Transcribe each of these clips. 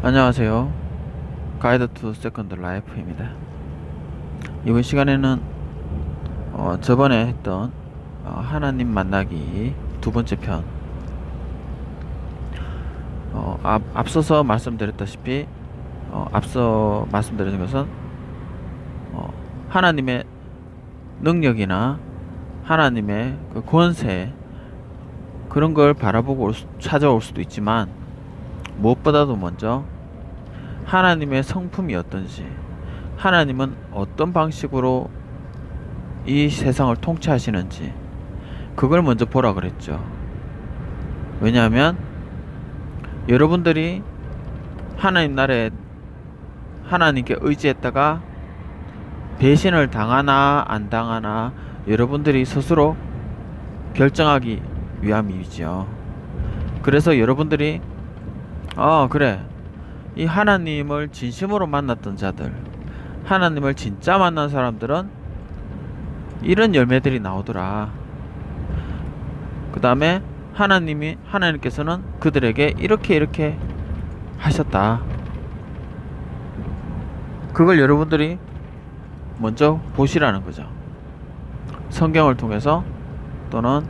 안녕하세요. 가이드 투 세컨드 라이프입니다. 이번 시간에는 저번에 했던 하나님 만나기 두 번째 편, 앞서서 말씀드렸다시피 앞서 말씀드린 것은 하나님의 능력이나 하나님의 그 권세, 그런 걸 바라보고 찾아올 수도 있지만, 무엇보다도 먼저 하나님의 성품이 어떤지, 하나님은 어떤 방식으로 이 세상을 통치하시는지, 그걸 먼저 보라 그랬죠. 왜냐하면 여러분들이 하나님 나라에 하나님께 의지했다가 배신을 당하나 안 당하나 여러분들이 스스로 결정하기 위함이죠. 그래서 여러분들이 그래, 이 하나님을 진심으로 만났던 자들, 하나님을 진짜 만난 사람들은 이런 열매들이 나오더라. 그 다음에 하나님께서는 그들에게 이렇게 하셨다. 그걸 여러분들이 먼저 보시라는 거죠. 성경을 통해서, 또는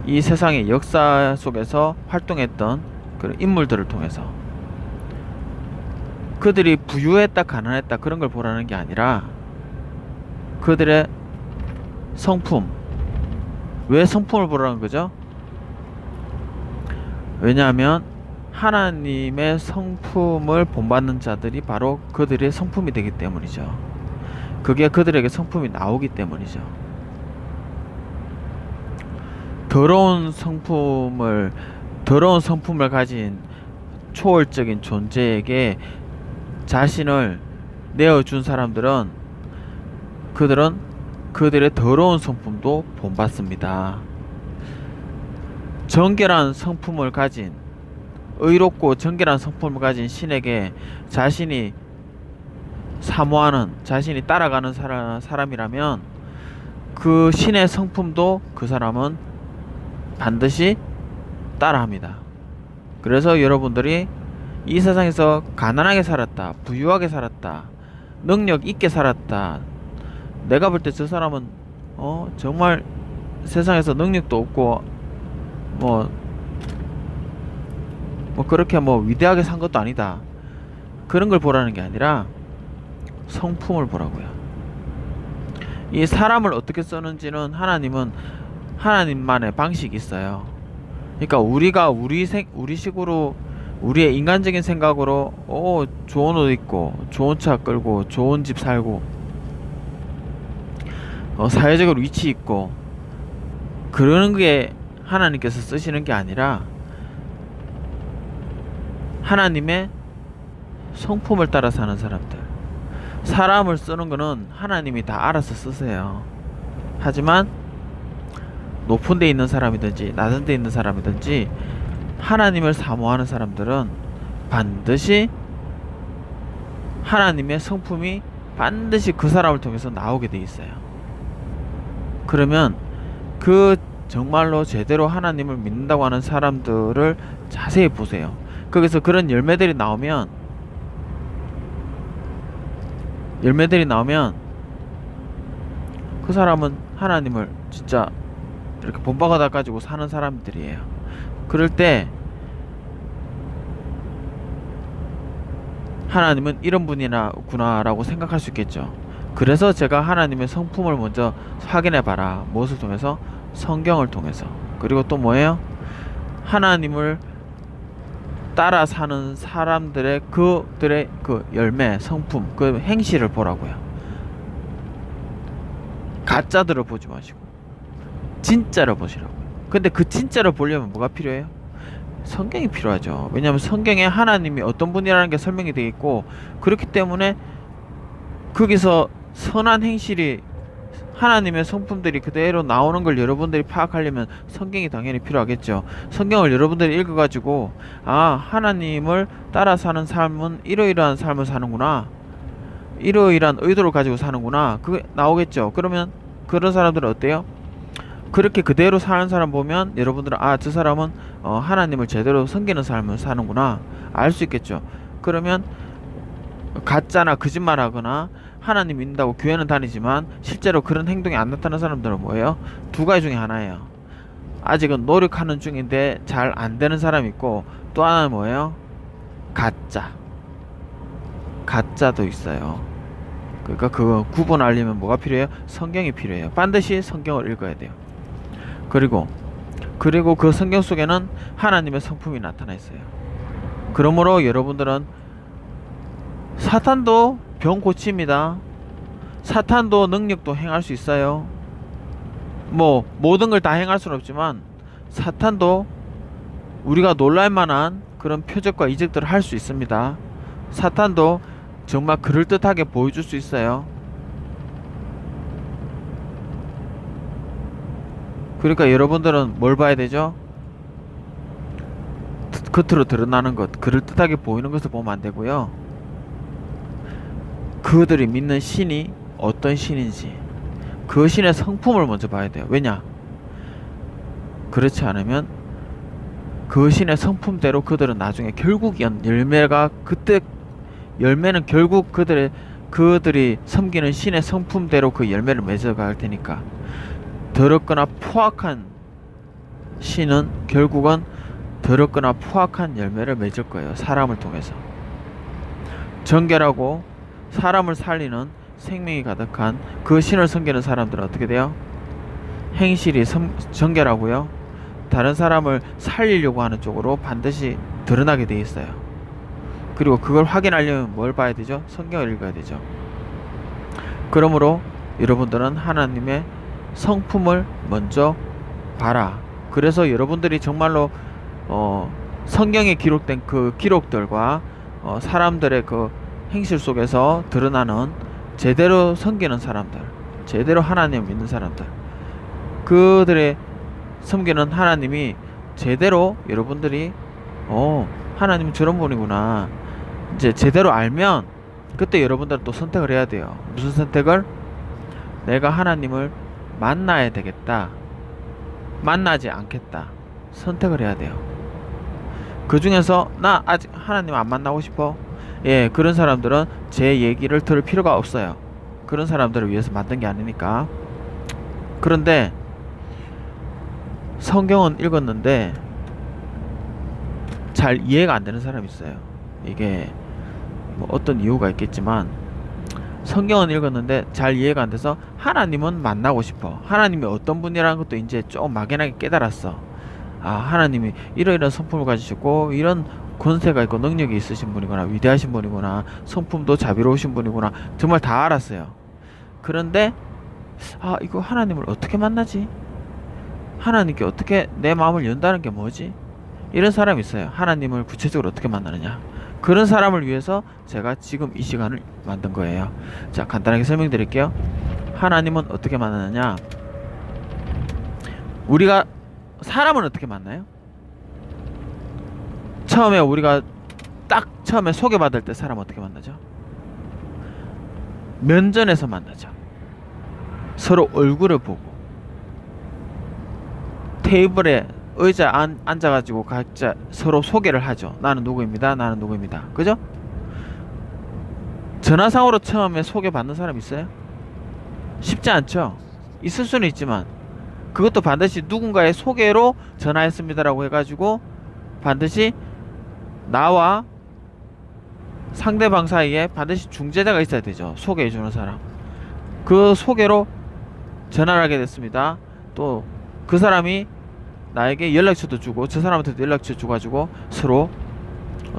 이 세상의 역사 속에서 활동했던 그런 인물들을 통해서, 그들이 부유했다 가난했다 그런 걸 보라는 게 아니라 그들의 성품. 왜 성품을 보라는 거죠? 왜냐하면 하나님의 성품을 본받는 자들이 바로 그들의 성품이 되기 때문이죠. 그게 그들에게 성품이 나오기 때문이죠. 더러운 성품을 가진 초월적인 존재에게 자신을 내어준 사람들은, 그들은 그들의 더러운 성품도 본받습니다. 정결한 성품을 가진, 의롭고 정결한 성품을 가진 신에게 자신이 사모하는, 자신이 따라가는 사람이라면 그 신의 성품도 그 사람은 반드시 따라합니다. 그래서 여러분들이 이 세상에서 가난하게 살았다, 부유하게 살았다, 능력 있게 살았다, 내가 볼 때 저 사람은 정말 세상에서 능력도 없고 뭐 그렇게 위대하게 산 것도 아니다, 그런 걸 보라는 게 아니라 성품을 보라고요. 이 사람을 어떻게 쓰는지는 하나님만의 방식이 있어요. 그러니까 우리가 우리 식으로, 우리의 인간적인 생각으로 좋은 옷 입고 좋은 차 끌고 좋은 집 살고 사회적으로 위치 있고 그러는 게 하나님께서 쓰시는 게 아니라, 하나님의 성품을 따라 사는 사람들. 사람을 쓰는 거는 하나님이 다 알아서 쓰세요. 하지만 높은 데 있는 사람이든지 낮은 데 있는 사람이든지 하나님을 사모하는 사람들은 반드시 하나님의 성품이 반드시 그 사람을 통해서 나오게 돼 있어요. 그러면 그 정말로 제대로 하나님을 믿는다고 하는 사람들을 자세히 보세요. 거기서 그런 열매들이 나오면 그 사람은 하나님을 진짜 이렇게 본받아 가지고 사는 사람들이에요. 그럴 때 하나님은 이런 분이구나라고 생각할 수 있겠죠. 그래서 제가 하나님의 성품을 먼저 확인해 봐라. 무엇을 통해서? 성경을 통해서. 그리고 또 뭐예요? 하나님을 따라 사는 사람들의 그들의 그 열매, 성품, 그 행실을 보라고요. 가짜들을 보지 마시고 진짜를 보시라고요. 근데 그 진짜를 보려면 뭐가 필요해요? 성경이 필요하죠. 왜냐하면 성경에 하나님이 어떤 분이라는 게 설명이 되어 있고, 그렇기 때문에 거기서 선한 행실이, 하나님의 성품들이 그대로 나오는 걸 여러분들이 파악하려면 성경이 당연히 필요하겠죠. 성경을 여러분들이 읽어가지고 하나님을 따라 사는 삶은 이러이러한 삶을 사는구나, 이러이러한 의도를 가지고 사는구나, 그게 나오겠죠. 그러면 그런 사람들은 어때요? 그렇게 그대로 사는 사람 보면 여러분들은 저 사람은 하나님을 제대로 섬기는 삶을 사는구나 알 수 있겠죠. 그러면 가짜나 거짓말하거나 하나님 믿는다고 교회는 다니지만 실제로 그런 행동이 안 나타나는 사람들은 뭐예요? 두 가지 중에 하나예요. 아직은 노력하는 중인데 잘 안 되는 사람이 있고, 또 하나는 뭐예요? 가짜도 있어요. 그러니까 그거 구분하려면 뭐가 필요해요? 성경이 필요해요. 반드시 성경을 읽어야 돼요. 그리고 그 성경 속에는 하나님의 성품이 나타나 있어요. 그러므로 여러분들은 사탄도 병 고칩니다. 사탄도 능력도 행할 수 있어요. 뭐 모든 걸 다 행할 수는 없지만 사탄도 우리가 놀랄 만한 그런 표적과 이적들을 할 수 있습니다. 사탄도 정말 그럴듯하게 보여줄 수 있어요. 그러니까 여러분들은 뭘 봐야 되죠? 겉으로 드러나는 것, 그럴듯하게 보이는 것을 보면 안 되고요. 그들이 믿는 신이 어떤 신인지, 그 신의 성품을 먼저 봐야 돼요. 왜냐? 그렇지 않으면 그 신의 성품대로 그들은 나중에 결국 열매가 그때 열매는 결국 그들이 섬기는 신의 성품대로 그 열매를 맺어갈 테니까, 더럽거나 포악한 신은 결국은 더럽거나 포악한 열매를 맺을 거예요. 사람을 통해서. 정결하고 사람을 살리는 생명이 가득한 그 신을 섬기는 사람들은 어떻게 돼요? 행실이 정결하고요, 다른 사람을 살리려고 하는 쪽으로 반드시 드러나게 돼 있어요. 그리고 그걸 확인하려면 뭘 봐야 되죠? 성경을 읽어야 되죠. 그러므로 여러분들은 하나님의 성품을 먼저 봐라. 그래서 여러분들이 정말로 성경에 기록된 그 기록들과 사람들의 그 행실 속에서 드러나는 제대로 섬기는 사람들, 제대로 하나님을 믿는 사람들, 그들의 섬기는 하나님이 제대로 여러분들이 하나님은 저런 분이구나 이제 제대로 알면, 그때 여러분들은 또 선택을 해야 돼요. 무슨 선택을? 내가 하나님을 만나야 되겠다, 만나지 않겠다, 선택을 해야 돼요. 그 중에서 나 아직 하나님 안 만나고 싶어, 예, 그런 사람들은 제 얘기를 들을 필요가 없어요. 그런 사람들을 위해서 만든 게 아니니까. 그런데 성경은 읽었는데 잘 이해가 안 되는 사람이 있어요. 이게 뭐 어떤 이유가 있겠지만, 성경은 읽었는데 잘 이해가 안 돼서 하나님은 만나고 싶어, 하나님이 어떤 분이라는 것도 이제 좀 막연하게 깨달았어. 아, 하나님이 이러이러한 성품을 가지시고 이런 권세가 있고 능력이 있으신 분이구나, 위대하신 분이구나, 성품도 자비로우신 분이구나, 정말 다 알았어요. 그런데 이거 하나님을 어떻게 만나지? 하나님께 어떻게 내 마음을 연다는 게 뭐지? 이런 사람이 있어요. 하나님을 구체적으로 어떻게 만나느냐, 그런 사람을 위해서 제가 지금 이 시간을 만든 거예요. 자, 간단하게 설명드릴게요. 하나님은 어떻게 만나느냐, 우리가 사람은 어떻게 만나요? 처음에 우리가 딱 처음에 소개받을 때 사람 어떻게 만나죠? 면전에서 만나죠. 서로 얼굴을 보고 테이블에 의자 앉아가지고 각자 서로 소개를 하죠. 나는 누구입니다, 나는 누구입니다. 그죠? 전화상으로 처음에 소개받는 사람 있어요? 쉽지 않죠. 있을 수는 있지만 그것도 반드시 누군가의 소개로 전화했습니다라고 해가지고 반드시 나와 상대방 사이에 반드시 중재자가 있어야 되죠. 소개해주는 사람. 그 소개로 전화를 하게 됐습니다. 또 그 사람이 나에게 연락처도 주고 저 사람한테도 연락처 줘가지고 서로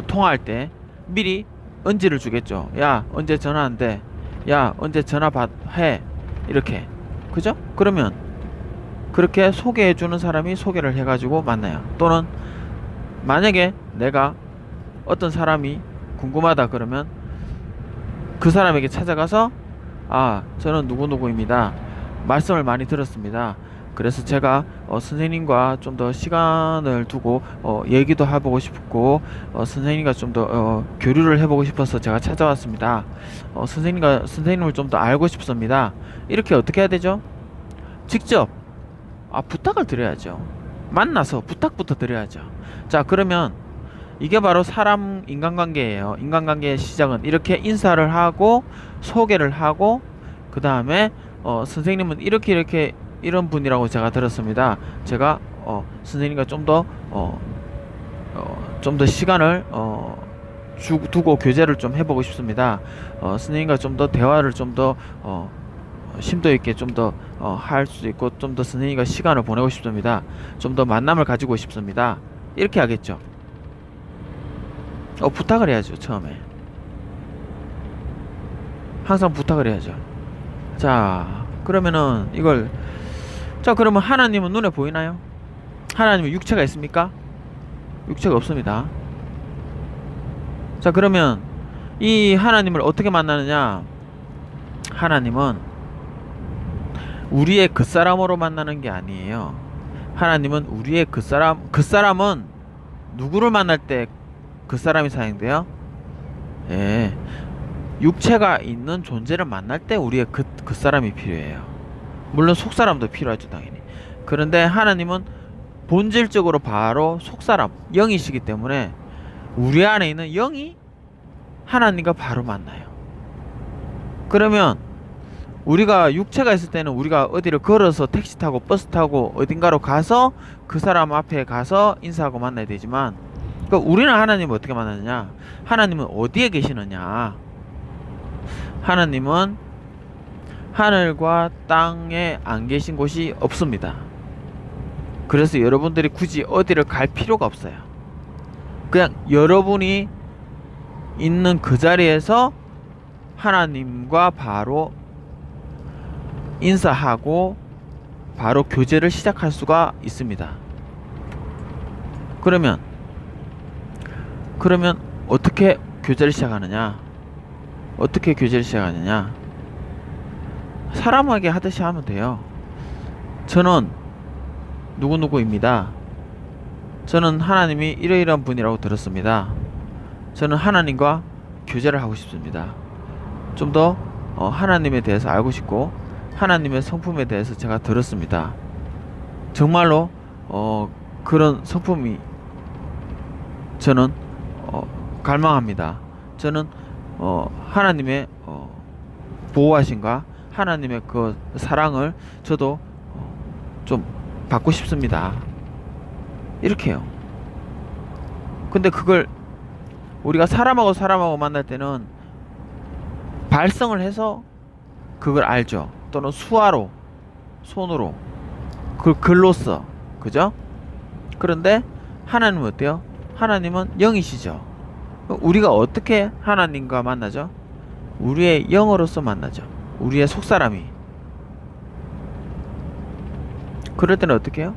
통화할 때 미리 언지를 주겠죠. 야, 언제 전화한대, 야, 언제 전화 해, 이렇게. 그죠? 그러면 그렇게 소개해주는 사람이 소개를 해가지고 만나요. 또는 만약에 내가 어떤 사람이 궁금하다 그러면 그 사람에게 찾아가서 저는 누구누구입니다, 말씀을 많이 들었습니다. 그래서 제가 선생님과 좀 더 시간을 두고 얘기도 해보고 싶고 선생님과 좀 더 교류를 해보고 싶어서 제가 찾아왔습니다. 선생님을 좀 더 알고 싶습니다. 이렇게 어떻게 해야 되죠? 직접 부탁을 드려야죠. 만나서 부탁부터 드려야죠. 자, 그러면 이게 바로 사람 인간관계예요. 인간관계의 시작은 이렇게 인사를 하고 소개를 하고 그 다음에 선생님은 이렇게 이런 분이라고 제가 들었습니다. 제가 선생님과 좀 더 시간을 두고 교제를 좀 해보고 싶습니다. 선생님과 좀 더 대화를 좀 더 심도 있게 좀 더 할 수 있고 좀 더 선생님과 시간을 보내고 싶습니다. 좀 더 만남을 가지고 싶습니다. 이렇게 하겠죠. 부탁을 해야죠. 처음에 항상 부탁을 해야죠. 자, 그러면은 그러면 하나님은 눈에 보이나요? 하나님은 육체가 있습니까? 육체가 없습니다. 자, 그러면 이 하나님을 어떻게 만나느냐? 하나님은 우리의 그 사람으로 만나는 게 아니에요. 하나님은 우리의 그 사람은 누구를 만날 때 그 사람이 사용돼요? 예, 육체가 있는 존재를 만날 때 우리의 그 사람이 필요해요. 물론 속사람도 필요하죠, 당연히. 그런데 하나님은 본질적으로 바로 속사람, 영이시기 때문에 우리 안에 있는 영이 하나님과 바로 만나요. 그러면 우리가 육체가 있을 때는 우리가 어디를 걸어서 택시 타고 버스 타고 어딘가로 가서 그 사람 앞에 가서 인사하고 만나야 되지만, 그러니까 우리는 하나님을 어떻게 만나느냐? 하나님은 어디에 계시느냐? 하나님은 하늘과 땅에 안 계신 곳이 없습니다. 그래서 여러분들이 굳이 어디를 갈 필요가 없어요. 그냥 여러분이 있는 그 자리에서 하나님과 바로 인사하고 바로 교제를 시작할 수가 있습니다. 그러면 어떻게 교제를 시작하느냐? 어떻게 교제를 시작하느냐? 사람에게 하듯이 하면 돼요. 저는 누구누구입니다. 저는 하나님이 이러이러한 분이라고 들었습니다. 저는 하나님과 교제를 하고 싶습니다. 좀 더 하나님에 대해서 알고 싶고 하나님의 성품에 대해서 제가 들었습니다. 정말로 그런 성품이 저는 갈망합니다. 저는 하나님의 보호하심과 하나님의 그 사랑을 저도 좀 받고 싶습니다. 이렇게요. 근데 그걸 우리가 사람하고 만날 때는 발성을 해서 그걸 알죠. 또는 수화로, 손으로, 그 글로써, 그죠? 그런데 하나님은 어때요? 하나님은 영이시죠. 우리가 어떻게 하나님과 만나죠? 우리의 영으로서 만나죠. 우리의 속사람이. 그럴 때는 어떻게 해요?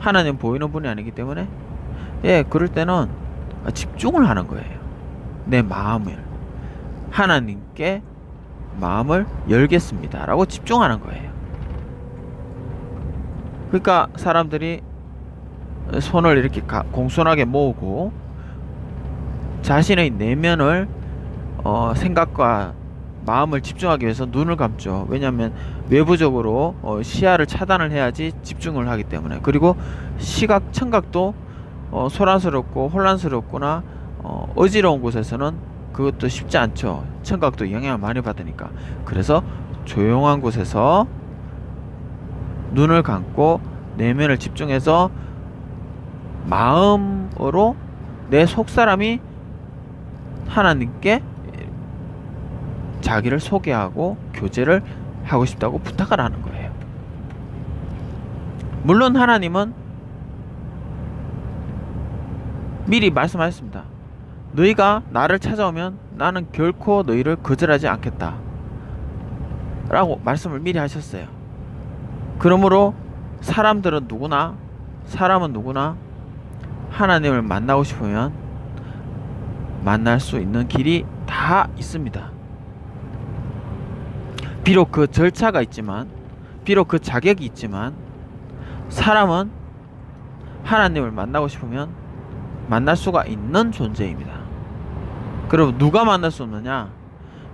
하나님 보이는 분이 아니기 때문에 그럴 때는 집중을 하는 거예요. 내 마음을 하나님께 마음을 열겠습니다 라고 집중하는 거예요. 그러니까 사람들이 손을 이렇게 공손하게 모으고 자신의 내면을 생각과 마음을 집중하기 위해서 눈을 감죠. 왜냐하면 외부적으로 시야를 차단을 해야지 집중을 하기 때문에. 그리고 시각, 청각도 소란스럽고 혼란스럽거나 어지러운 곳에서는 그것도 쉽지 않죠. 청각도 영향을 많이 받으니까. 그래서 조용한 곳에서 눈을 감고 내면을 집중해서 마음으로 내 속사람이 하나님께 자기를 소개하고 교제를 하고 싶다고 부탁을 하는 거예요. 물론 하나님은 미리 말씀하셨습니다. 너희가 나를 찾아오면 나는 결코 너희를 거절하지 않겠다 라고 말씀을 미리 하셨어요. 그러므로 사람은 누구나 하나님을 만나고 싶으면 만날 수 있는 길이 다 있습니다. 비록 그 절차가 있지만, 비록 그 자격이 있지만, 사람은 하나님을 만나고 싶으면 만날 수가 있는 존재입니다. 그럼 누가 만날 수 없느냐?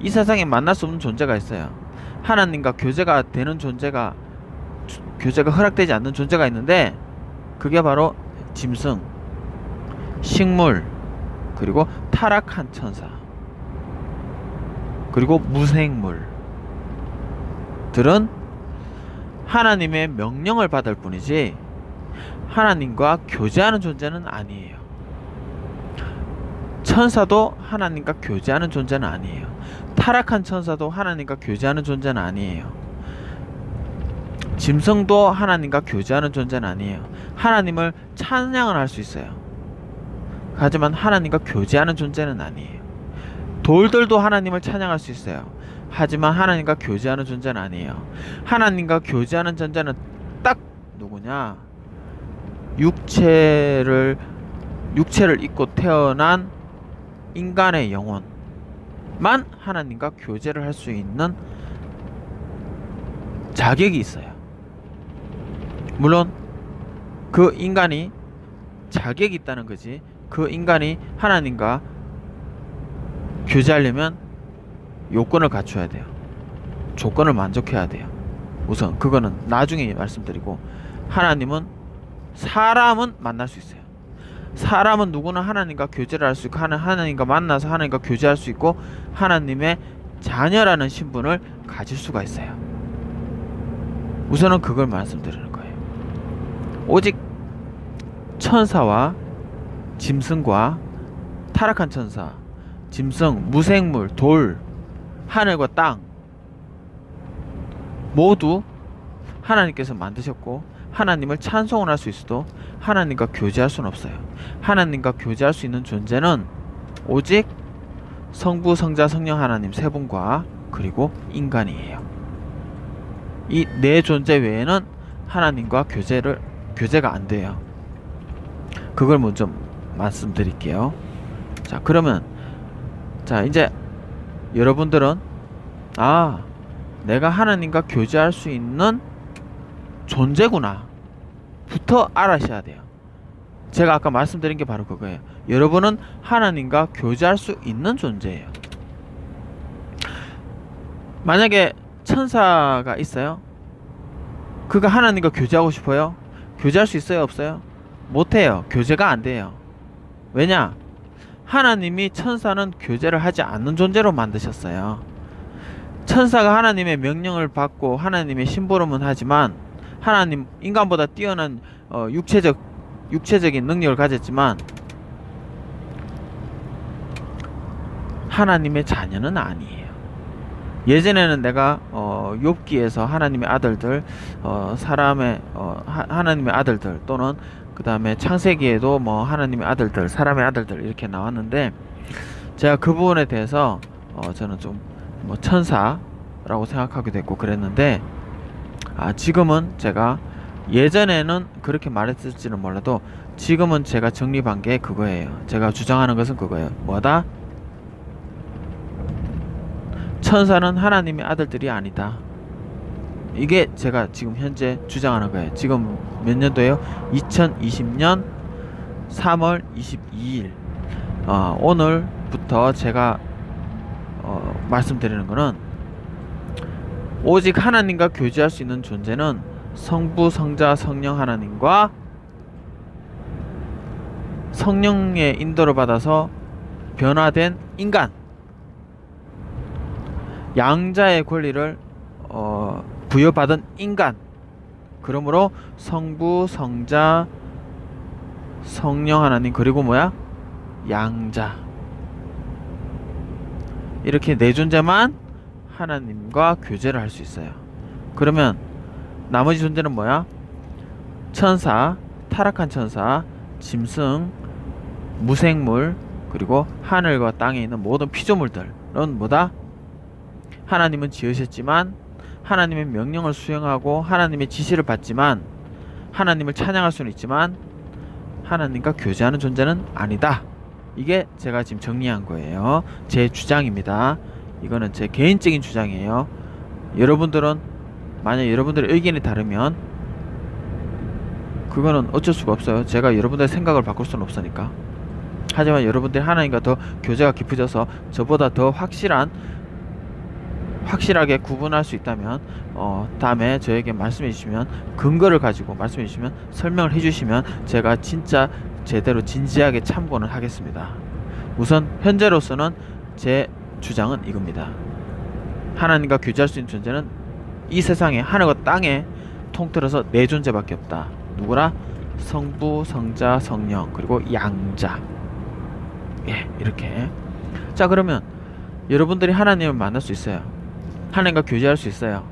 이 세상에 만날 수 없는 존재가 있어요. 하나님과 교제가 되는 존재가, 교제가 허락되지 않는 존재가 있는데 그게 바로 짐승, 식물, 그리고 타락한 천사, 그리고 무생물들은 하나님의 명령을 받을 뿐이지 하나님과 교제하는 존재는 아니에요. 천사도 하나님과 교제하는 존재는 아니에요. 타락한 천사도 하나님과 교제하는 존재는 아니에요. 짐승도 하나님과 교제하는 존재는 아니에요. 하나님을 찬양을 할 수 있어요. 하지만 하나님과 교제하는 존재는 아니에요. 돌들도 하나님을 찬양할 수 있어요. 하지만 하나님과 교제하는 존재는 아니에요. 하나님과 교제하는 존재는 딱 누구냐? 육체를 입고 태어난 인간의 영혼만 하나님과 교제를 할 수 있는 자격이 있어요. 물론 그 인간이 자격이 있다는 거지, 그 인간이 하나님과 교제하려면 요건을 갖춰야 돼요. 조건을 만족해야 돼요. 우선 그거는 나중에 말씀드리고, 하나님은 사람은 만날 수 있어요. 사람은 누구나 하나님과 교제를 할 수 있고, 하나님과 만나서 하나님과 교제할 수 있고, 하나님의 자녀라는 신분을 가질 수가 있어요. 우선은 그걸 말씀드리는 거예요. 오직 천사와 짐승과 타락한 천사, 짐승, 무생물, 돌, 하늘과 땅 모두 하나님께서 만드셨고 하나님을 찬송을 할 수 있어도 하나님과 교제할 수는 없어요. 하나님과 교제할 수 있는 존재는 오직 성부, 성자, 성령 하나님 세 분과 그리고 인간이에요. 이 네 존재 외에는 하나님과 교제가 안 돼요. 그걸 먼저 말씀드릴게요. 자, 그러면 이제 여러분들은 내가 하나님과 교제할 수 있는 존재구나 부터 알아셔야 돼요. 제가 아까 말씀드린 게 바로 그거예요. 여러분은 하나님과 교제할 수 있는 존재예요. 만약에 천사가 있어요. 그가 하나님과 교제하고 싶어요? 교제할 수 있어요? 없어요? 못해요. 교제가 안 돼요. 왜냐? 하나님이 천사는 교제를 하지 않는 존재로 만드셨어요. 천사가 하나님의 명령을 받고 하나님의 심부름은 하지만, 하나님 인간보다 뛰어난 육체적인 능력을 가졌지만 하나님의 자녀는 아니에요. 예전에는 내가 욥기에서 하나님의 아들들, 하나님의 아들들, 또는 그 다음에 창세기에도 하나님의 아들들, 사람의 아들들 이렇게 나왔는데, 제가 그 부분에 대해서 저는 좀 천사라고 생각하기도 했고 그랬는데, 지금은 제가, 예전에는 그렇게 말했을지는 몰라도 지금은 제가 정립한 게 그거예요. 제가 주장하는 것은 그거예요. 뭐다? 천사는 하나님의 아들들이 아니다. 이게 제가 지금 현재 주장하는 거예요. 지금 몇 년도예요? 2020년 3월 22일. 오늘부터 제가 말씀드리는 거는, 오직 하나님과 교제할 수 있는 존재는 성부, 성자, 성령 하나님과 성령의 인도를 받아서 변화된 인간, 양자의 권리를 부여받은 인간, 그러므로 성부, 성자, 성령 하나님, 그리고 양자, 이렇게 네 존재만 하나님과 교제를 할 수 있어요. 그러면 나머지 존재는 뭐야? 천사, 타락한 천사, 짐승, 무생물, 그리고 하늘과 땅에 있는 모든 피조물들은 뭐다? 하나님은 지으셨지만 하나님의 명령을 수행하고 하나님의 지시를 받지만, 하나님을 찬양할 수는 있지만 하나님과 교제하는 존재는 아니다. 이게 제가 지금 정리한 거예요. 제 주장입니다. 이거는 제 개인적인 주장이에요. 여러분들은, 만약 여러분들의 의견이 다르면 그거는 어쩔 수가 없어요. 제가 여러분들의 생각을 바꿀 수는 없으니까. 하지만 여러분들이 하나님과 더 교제가 깊어져서 저보다 더 확실한 확실하게 구분할 수 있다면 다음에 저에게 말씀해 주시면, 근거를 가지고 말씀해 주시면, 설명을 해 주시면 제가 진짜 제대로 진지하게 참고는 하겠습니다. 우선 현재로서는 제 주장은 이겁니다. 하나님과 교제할 수 있는 존재는 이 세상에 하늘과 땅에 통틀어서 네 존재밖에 없다. 누구라? 성부, 성자, 성령, 그리고 양자. 예, 이렇게. 자, 그러면 여러분들이 하나님을 만날 수 있어요. 하나님과 교제할 수 있어요.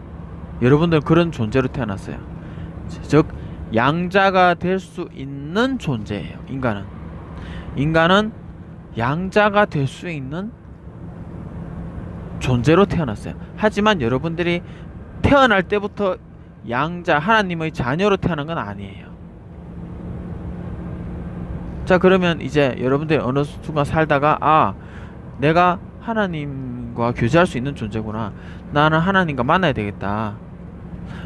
여러분들은 그런 존재로 태어났어요. 즉 양자가 될 수 있는 존재예요. 인간은 양자가 될 수 있는 존재로 태어났어요. 하지만 여러분들이 태어날 때부터 양자, 하나님의 자녀로 태어난 건 아니에요. 자, 그러면 이제 여러분들이 어느 순간 살다가 내가 하나님과 교제할 수 있는 존재구나, 나는 하나님과 만나야 되겠다.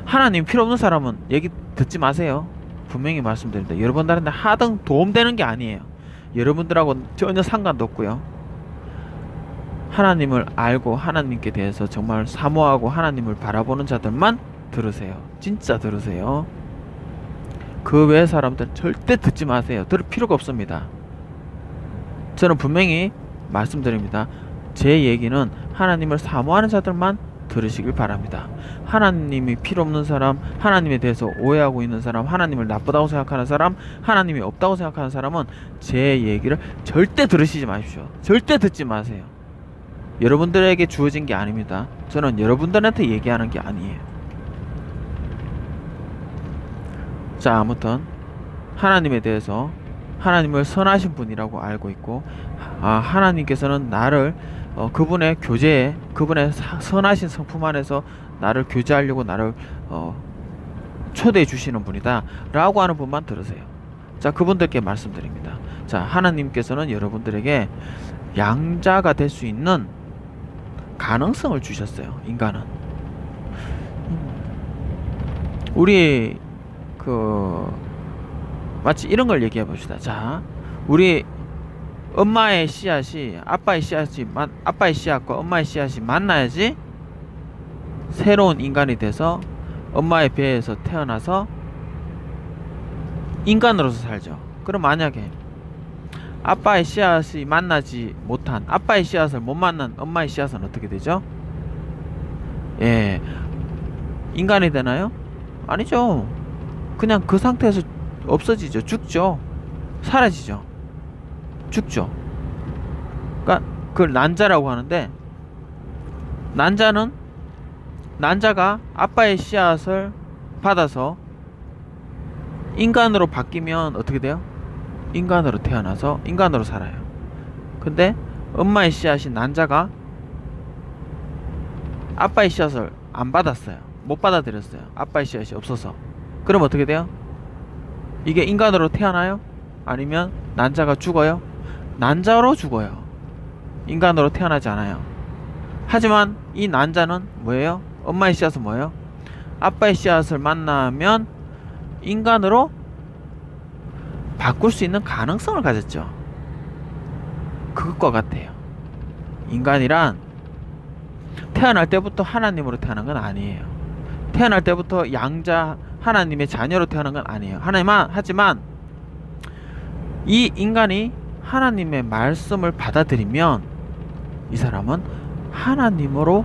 하나님 필요 없는 사람은 얘기 듣지 마세요. 분명히 말씀드립니다. 여러분들한테 하등 도움되는 게 아니에요. 여러분들하고 전혀 상관도 없고요. 하나님을 알고 하나님께 대해서 정말 사모하고 하나님을 바라보는 자들만 들으세요. 진짜 들으세요. 그 외의 사람들 절대 듣지 마세요. 들을 필요가 없습니다. 저는 분명히 말씀드립니다. 제 얘기는 하나님을 사모하는 자들만 들으시길 바랍니다. 하나님이 필요 없는 사람, 하나님에 대해서 오해하고 있는 사람, 하나님을 나쁘다고 생각하는 사람, 하나님이 없다고 생각하는 사람은 제 얘기를 절대 들으시지 마십시오. 절대 듣지 마세요. 여러분들에게 주어진 게 아닙니다. 저는 여러분들한테 얘기하는 게 아니에요. 자, 아무튼 하나님에 대해서 하나님을 선하신 분이라고 알고 있고, 하나님께서는 나를 그분의 교제에, 그분의 선하신 성품 안에서 나를 교제하려고 나를 초대해 주시는 분이다 라고 하는 분만 들으세요. 자, 그분들께 말씀드립니다. 자, 하나님께서는 여러분들에게 양자가 될 수 있는 가능성을 주셨어요. 인간은 우리 마치 이런 걸 얘기해 봅시다. 자, 우리 엄마의 씨앗이 아빠의 씨앗과 엄마의 씨앗이 만나야지 새로운 인간이 돼서 엄마의 배에서 태어나서 인간으로서 살죠. 그럼 만약에 아빠의 씨앗이 만나지 못한, 아빠의 씨앗을 못 만난 엄마의 씨앗은 어떻게 되죠? 예, 인간이 되나요? 아니죠. 그냥 그 상태에서 없어지죠. 죽죠. 사라지죠. 죽죠. 그러니까 그걸 난자라고 하는데, 난자가 아빠의 씨앗을 받아서 인간으로 바뀌면 어떻게 돼요? 인간으로 태어나서 인간으로 살아요. 근데 엄마의 씨앗인 난자가 아빠의 씨앗을 안 받았어요. 못 받아들였어요. 아빠의 씨앗이 없어서. 그럼 어떻게 돼요? 이게 인간으로 태어나요? 아니면 난자가 죽어요? 난자로 죽어요. 인간으로 태어나지 않아요. 하지만 이 난자는 뭐예요? 엄마의 씨앗은 뭐예요? 아빠의 씨앗을 만나면 인간으로 바꿀 수 있는 가능성을 가졌죠. 그것과 같아요. 인간이란 태어날 때부터 하나님으로 태어난 건 아니에요. 태어날 때부터 양자 하나님의 자녀로 태어난 건 아니에요. 하지만 이 인간이 하나님의 말씀을 받아들이면 이 사람은 하나님의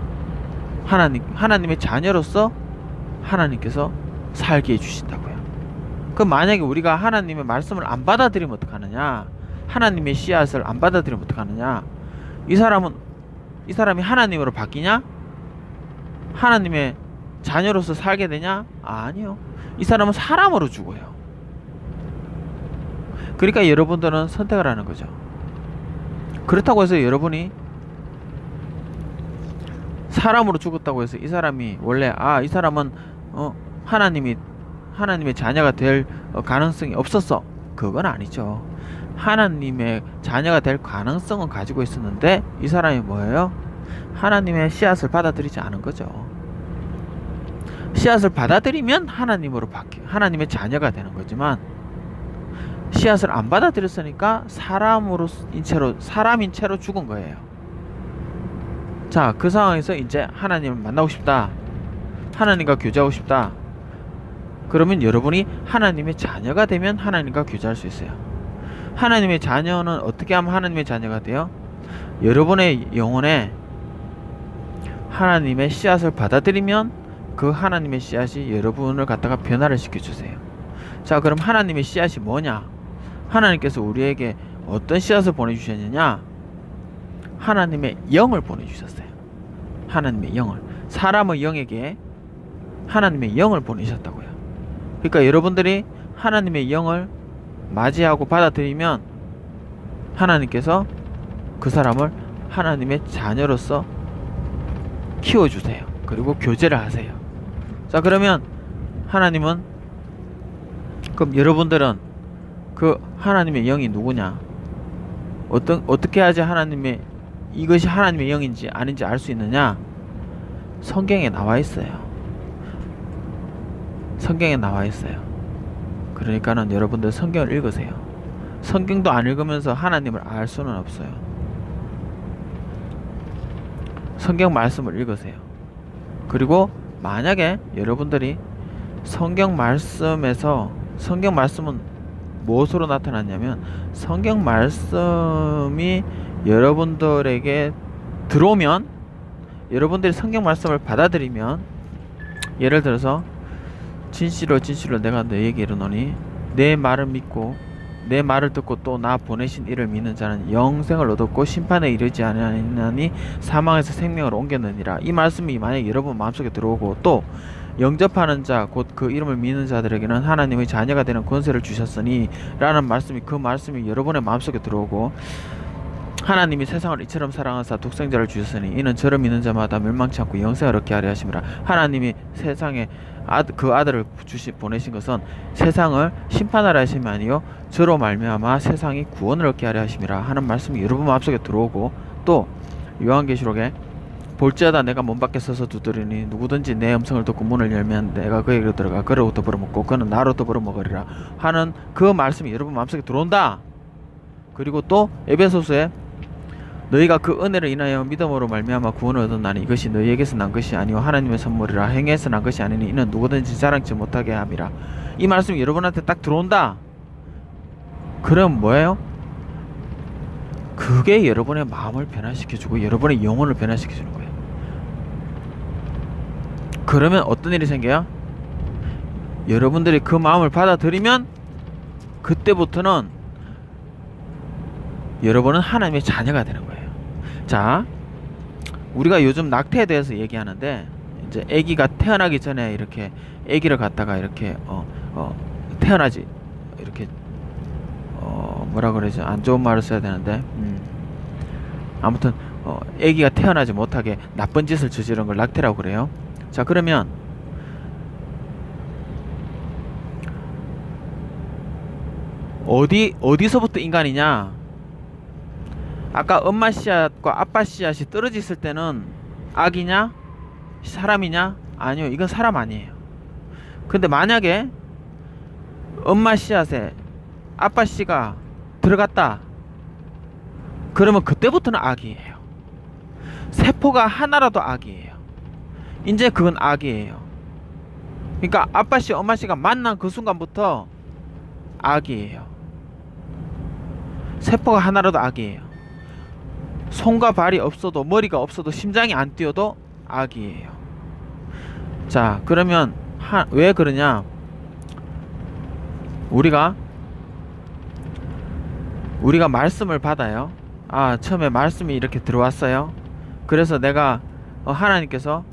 자녀로서 하나님께서 살게 해주신다고요. 그럼 만약에 우리가 하나님의 말씀을 안 받아들이면 어떡하느냐? 하나님의 씨앗을 안 받아들이면 어떡하느냐? 이 사람이 하나님으로 바뀌냐? 하나님의 자녀로서 살게 되냐? 아니요. 이 사람은 사람으로 죽어요. 그러니까 여러분들은 선택을 하는 거죠. 그렇다고 해서 여러분이 사람으로 죽었다고 해서 이 사람이 원래 이 사람은 하나님의 자녀가 될 가능성이 없었어, 그건 아니죠. 하나님의 자녀가 될 가능성은 가지고 있었는데 이 사람이 뭐예요? 하나님의 씨앗을 받아들이지 않은 거죠. 씨앗을 받아들이면 하나님의 자녀가 되는 거지만, 씨앗을 안 받아들였으니까 사람인 채로 죽은 거예요. 자, 그 상황에서 이제 하나님을 만나고 싶다, 하나님과 교제하고 싶다, 그러면 여러분이 하나님의 자녀가 되면 하나님과 교제할 수 있어요. 하나님의 자녀는 어떻게 하면 하나님의 자녀가 돼요? 여러분의 영혼에 하나님의 씨앗을 받아들이면 그 하나님의 씨앗이 여러분을 갖다가 변화를 시켜주세요. 자, 그럼 하나님의 씨앗이 뭐냐? 하나님께서 우리에게 어떤 씨앗을 보내주셨느냐? 하나님의 영을 보내주셨어요. 하나님의 영을. 사람의 영에게 하나님의 영을 보내셨다고요. 그러니까 여러분들이 하나님의 영을 맞이하고 받아들이면 하나님께서 그 사람을 하나님의 자녀로서 키워주세요. 그리고 교제를 하세요. 자, 그러면 하나님은, 그럼 여러분들은 그 하나님의 영이 누구냐? 어떻게 해야지 이것이 하나님의 영인지 아닌지 알 수 있느냐? 성경에 나와 있어요. 성경에 나와 있어요. 그러니까는 여러분들 성경을 읽으세요. 성경도 안 읽으면서 하나님을 알 수는 없어요. 성경 말씀을 읽으세요. 그리고 만약에 여러분들이 성경 말씀은 무엇으로 나타났냐면, 성경 말씀이 여러분들에게 들어오면, 여러분들이 성경 말씀을 받아들이면, 예를 들어서 진실로 진실로 내가 너에게 이르노니 내 말을 믿고 내 말을 듣고 또 나 보내신 이를 믿는 자는 영생을 얻었고 심판에 이르지 아니하니 사망에서 생명을 옮겼느니라. 이 말씀이 만약 여러분 마음속에 들어오고, 또 영접하는 자 곧 그 이름을 믿는 자들에게는 하나님의 자녀가 되는 권세를 주셨으니 라는 말씀이, 그 말씀이 여러분의 마음속에 들어오고, 하나님이 세상을 이처럼 사랑하사 독생자를 주셨으니 이는 저를 믿는 자마다 멸망치 않고 영생을 얻게 하려 하심이라. 하나님이 세상에 그 아들을 보내신 것은 세상을 심판하려 하심이 아니요 저로 말미암아 세상이 구원을 얻게 하려 하심이라 하는 말씀이 여러분 마음속에 들어오고, 또 요한계시록에 볼지어다 내가 문 밖에 서서 두드리니 누구든지 내 음성을 듣고 문을 열면 내가 그에게로 들어가 그로부터 벌어먹고 그는 나로부터 벌어먹으리라 하는 그 말씀이 여러분 마음속에 들어온다. 그리고 또 에베소서에 너희가 그 은혜를 인하여 믿음으로 말미암아 구원을 얻었나니 이것이 너희에게서 난 것이 아니요 하나님의 선물이라. 행해서 난 것이 아니니 이는 누구든지 자랑치 못하게 함이라. 이 말씀이 여러분한테 딱 들어온다. 그럼 뭐예요? 그게 여러분의 마음을 변화시켜주고 여러분의 영혼을 변화시켜주는 거예요. 그러면 어떤 일이 생겨요? 여러분들이 그 마음을 받아들이면 그때부터는 여러분은 하나님의 자녀가 되는 거예요. 자, 우리가 요즘 낙태에 대해서 얘기하는데, 이제 아기가 태어나기 전에 이렇게 아기를 갖다가 이렇게 태어나지 이렇게 뭐라 그러죠? 안 좋은 말을 써야 되는데, 아무튼 아기가 태어나지 못하게 나쁜 짓을 저지른 걸 낙태라고 그래요. 자, 그러면 어디서부터 인간이냐? 아까 엄마 씨앗과 아빠 씨앗이 떨어져 있을 때는 아기냐? 사람이냐? 아니요, 이건 사람 아니에요. 근데 만약에 엄마 씨앗에 아빠 씨가 들어갔다, 그러면 그때부터는 아기예요. 세포가 하나라도 아기예요. 이제 그건 아기예요. 그러니까 아빠 씨, 엄마 씨가 만난 그 순간부터 아기예요. 세포가 하나라도 아기예요. 손과 발이 없어도, 머리가 없어도, 심장이 안 뛰어도 아기예요. 자, 그러면 왜 그러냐? 우리가 말씀을 받아요. 아, 처음에 말씀이 이렇게 들어왔어요. 그래서 내가 하나님께서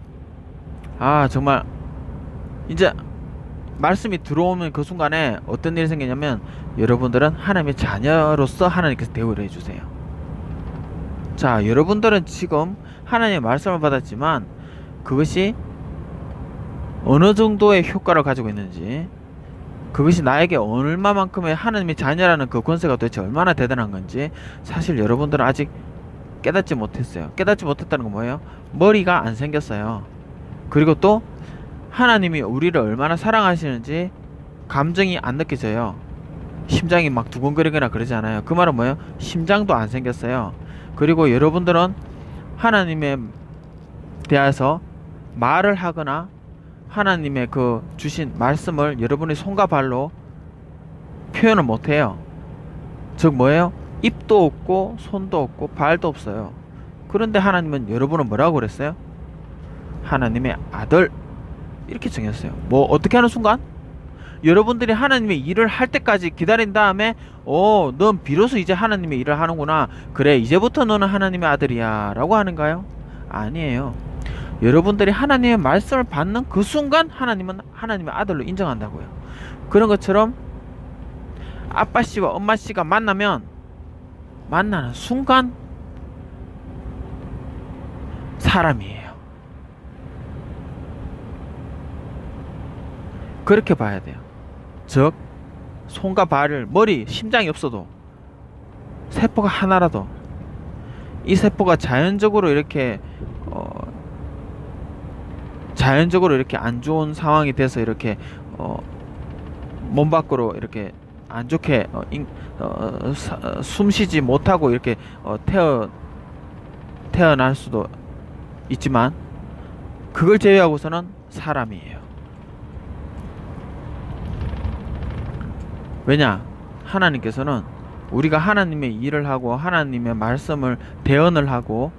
정말 이제 말씀이 들어오면 그 순간에 어떤 일이 생기냐면, 여러분들은 하나님의 자녀로서 하나님께서 대우를 해주세요. 자, 여러분들은 지금 하나님의 말씀을 받았지만 그것이 어느 정도의 효과를 가지고 있는지, 그것이 나에게 얼마만큼의 하나님의 자녀라는 그 권세가 도대체 얼마나 대단한 건지 사실 여러분들은 아직 깨닫지 못했어요. 깨닫지 못했다는 건 뭐예요? 머리가 안 생겼어요. 그리고 또 하나님이 우리를 얼마나 사랑하시는지 감정이 안 느껴져요. 심장이 막 두근거리거나 그러지 않아요. 그 말은 뭐예요? 심장도 안 생겼어요. 그리고 여러분들은 하나님의 대하여서 말을 하거나 하나님의 그 주신 말씀을 여러분의 손과 발로 표현을 못해요. 즉 뭐예요? 입도 없고 손도 없고 발도 없어요. 그런데 하나님은 여러분을 뭐라고 그랬어요? 하나님의 아들 이렇게 정했어요. 뭐 어떻게 하는 순간? 여러분들이 하나님의 일을 할 때까지 기다린 다음에 넌 비로소 이제 하나님의 일을 하는구나. 그래 이제부터 너는 하나님의 아들이야 라고 하는가요? 아니에요. 여러분들이 하나님의 말씀을 받는 그 순간 하나님은 하나님의 아들로 인정한다고요. 그런 것처럼 아빠 씨와 엄마 씨가 만나는 순간 사람이에요. 그렇게 봐야 돼요. 즉 손과 발을 머리 심장이 없어도 세포가 하나라도 이 세포가 자연적으로 이렇게 안 좋은 상황이 돼서 이렇게 몸 밖으로 이렇게 안 좋게 숨 쉬지 못하고 이렇게 태어날 수도 있지만 그걸 제외하고서는 사람이에요. 왜냐? 하나님께서는 우리가 하나님의 일을 하고 하나님의 말씀을 대언을 하고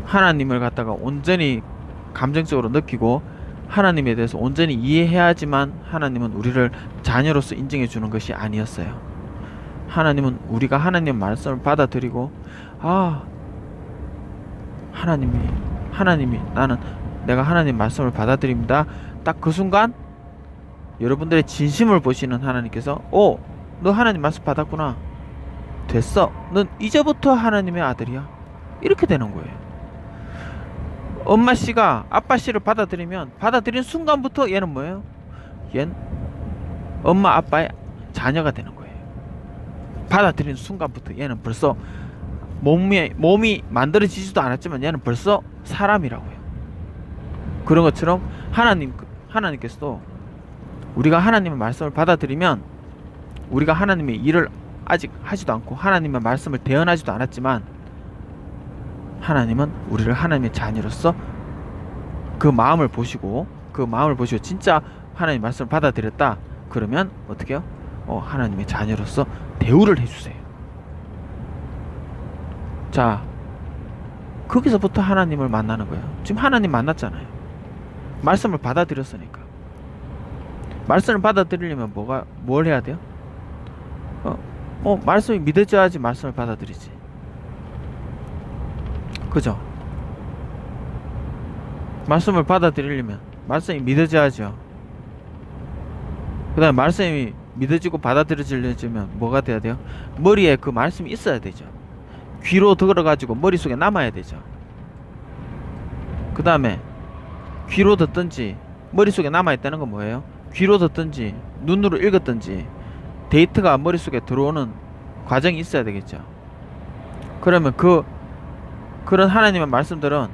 하나님을 갖다가 온전히 감정적으로 느끼고 하나님에 대해서 온전히 이해해야지만 하나님은 우리를 자녀로서 인정해 주는 것이 아니었어요. 하나님은 우리가 하나님의 말씀을 받아들이고 하나님이 내가 하나님 말씀을 받아들입니다. 딱 그 순간 여러분들의 진심을 보시는 하나님께서 너 하나님 말씀 받았구나. 됐어. 넌 이제부터 하나님의 아들이야. 이렇게 되는 거예요. 엄마 씨가 아빠 씨를 받아들인 순간부터 얘는 뭐예요? 얘는 엄마 아빠의 자녀가 되는 거예요. 받아들인 순간부터 얘는 벌써 몸이 만들어지지도 않았지만 얘는 벌써 사람이라고요. 그런 것처럼 하나님께서도 우리가 하나님의 말씀을 받아들이면 우리가 하나님의 일을 아직 하지도 않고 하나님의 말씀을 대언하지도 않았지만 하나님은 우리를 하나님의 자녀로서 그 마음을 보시고 진짜 하나님의 말씀을 받아들였다 그러면 어떻게 해요? 하나님의 자녀로서 대우를 해주세요. 자, 거기서부터 하나님을 만나는 거예요. 지금 하나님 만났잖아요. 말씀을 받아들였으니까. 말씀을 받아들이려면 뭘 해야 돼요? 말씀이 믿어져야지 말씀을 받아들이지. 그죠? 말씀을 받아들이려면 말씀이 믿어져야죠. 그 다음에 말씀이 믿어지고 받아들여지려면 뭐가 돼야 돼요? 머리에 그 말씀이 있어야 되죠. 귀로 들어가지고 머릿속에 남아야 되죠. 그 다음에 귀로 듣든지 머릿속에 남아있다는 건 뭐예요? 귀로 듣든지 눈으로 읽었든지 데이터가 머릿속에 들어오는 과정이 있어야 되겠죠. 그러면 그런 하나님의 말씀들은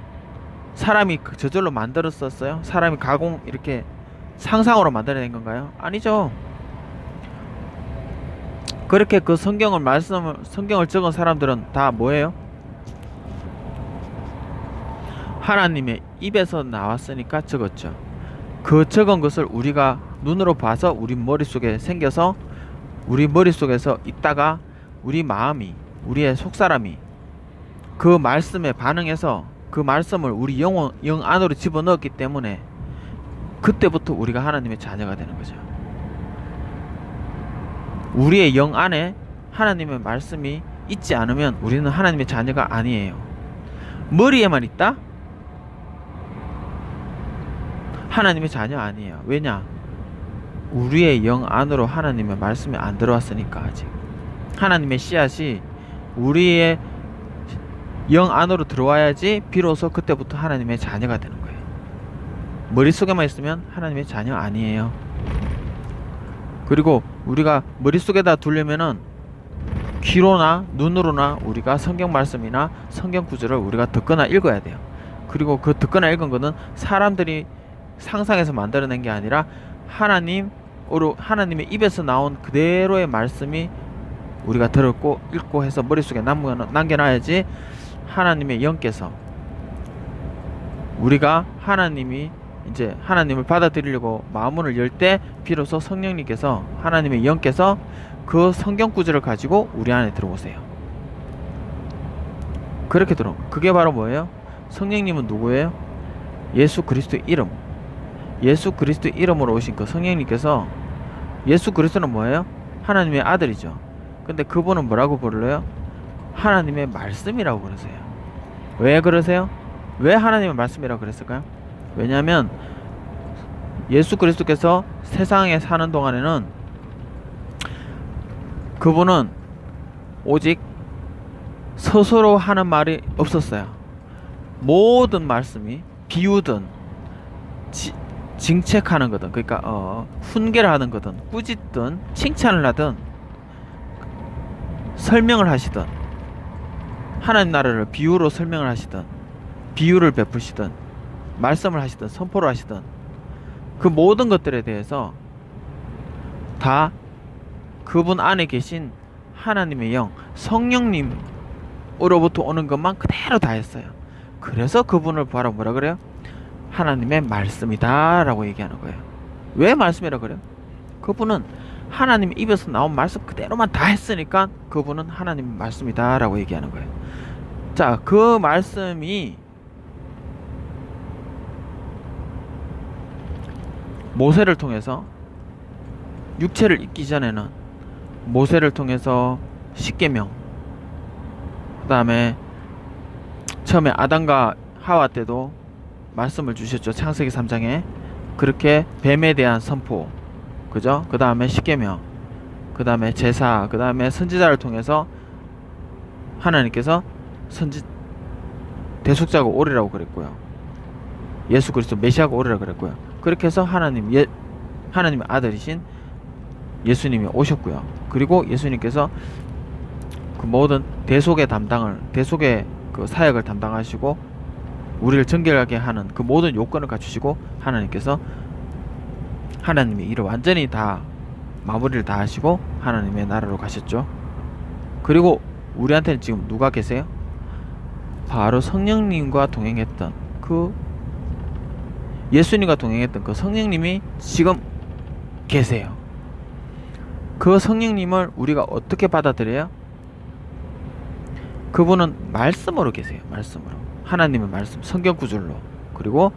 사람이 저절로 만들었었어요? 사람이 이렇게 상상으로 만들어낸 건가요? 아니죠. 그렇게 그 성경을 적은 사람들은 다 뭐예요? 하나님의 입에서 나왔으니까 적었죠. 그 적은 것을 우리가 눈으로 봐서 우리 머릿속에 생겨서 우리 머릿속에서 있다가 우리의 속사람이 그 말씀에 반응해서 그 말씀을 우리 영 안으로 집어넣었기 때문에 그때부터 우리가 하나님의 자녀가 되는 거죠. 우리의 영 안에 하나님의 말씀이 있지 않으면 우리는 하나님의 자녀가 아니에요. 머리에만 있다? 하나님의 자녀 아니에요. 왜냐? 우리의 영 안으로 하나님의 말씀이 안 들어왔으니까. 아직 하나님의 씨앗이 우리의 영 안으로 들어와야지 비로소 그때부터 하나님의 자녀가 되는 거예요. 머릿속에만 있으면 하나님의 자녀 아니에요. 그리고 우리가 머릿속에다 두려면은 귀로나 눈으로나 우리가 성경 말씀이나 성경 구절을 우리가 듣거나 읽어야 돼요. 그리고 그 듣거나 읽은 거는 사람들이 상상해서 만들어낸 게 아니라 하나님의 입에서 나온 그대로의 말씀이 우리가 들었고 읽고 해서 머릿속에 남겨놔야지 하나님의 영께서 우리가 하나님이 이제 하나님을 받아들이려고 마음문을 열 때 비로소 성령님께서 하나님의 영께서 그 성경 구절을 가지고 우리 안에 들어오세요. 그렇게 들어온 거예요. 그게 바로 뭐예요? 성령님은 누구예요? 예수 그리스도의 이름. 예수 그리스도의 이름으로 오신 그 성령님께서 예수 그리스도는 뭐예요? 하나님의 아들이죠. 근데 그분은 뭐라고 부르래요? 하나님의 말씀이라고 그러세요. 왜 그러세요? 왜 하나님의 말씀이라고 그랬을까요? 왜냐하면 예수 그리스도께서 세상에 사는 동안에는 그분은 오직 스스로 하는 말이 없었어요. 모든 말씀이 비유든 징책하는 거든, 그러니까 훈계를 하는 거든, 꾸짖든 칭찬을 하든 설명을 하시든 하나님 나라를 비유로 설명을 하시든 비유를 베푸시든 말씀을 하시든 선포를 하시든 그 모든 것들에 대해서 다 그분 안에 계신 하나님의 영 성령님으로부터 오는 것만 그대로 다 했어요. 그래서 그분을 바로 뭐라 그래요? 하나님의 말씀이다 라고 얘기하는 거예요. 왜 말씀이라 그래요? 그분은 하나님 입에서 나온 말씀 그대로만 다 했으니까 그분은 하나님의 말씀이다 라고 얘기하는 거예요. 자, 그 말씀이 모세를 통해서 육체를 입기 전에는 모세를 통해서 십계명, 그 다음에 처음에 아담과 하와 때도 말씀을 주셨죠. 창세기 3장에 그렇게 뱀에 대한 선포, 그죠? 그 다음에 십계명, 그 다음에 제사, 그 다음에 선지자를 통해서 하나님께서 대속자가 오리라고 그랬고요. 예수 그리스도 메시아가 오리라고 그랬고요. 그렇게 해서 하나님의 아들이신 예수님이 오셨고요. 그리고 예수님께서 그 모든 대속의 그 사역을 담당하시고 우리를 정결하게 하는 그 모든 요건을 갖추시고 하나님께서 하나님의 일을 완전히 다 마무리를 다 하시고 하나님의 나라로 가셨죠. 그리고 우리한테는 지금 누가 계세요? 바로 성령님과 동행했던 그 예수님과 동행했던 그 성령님이 지금 계세요. 그 성령님을 우리가 어떻게 받아들여요? 그분은 말씀으로 계세요. 말씀으로. 하나님의 말씀, 성경 구절로. 그리고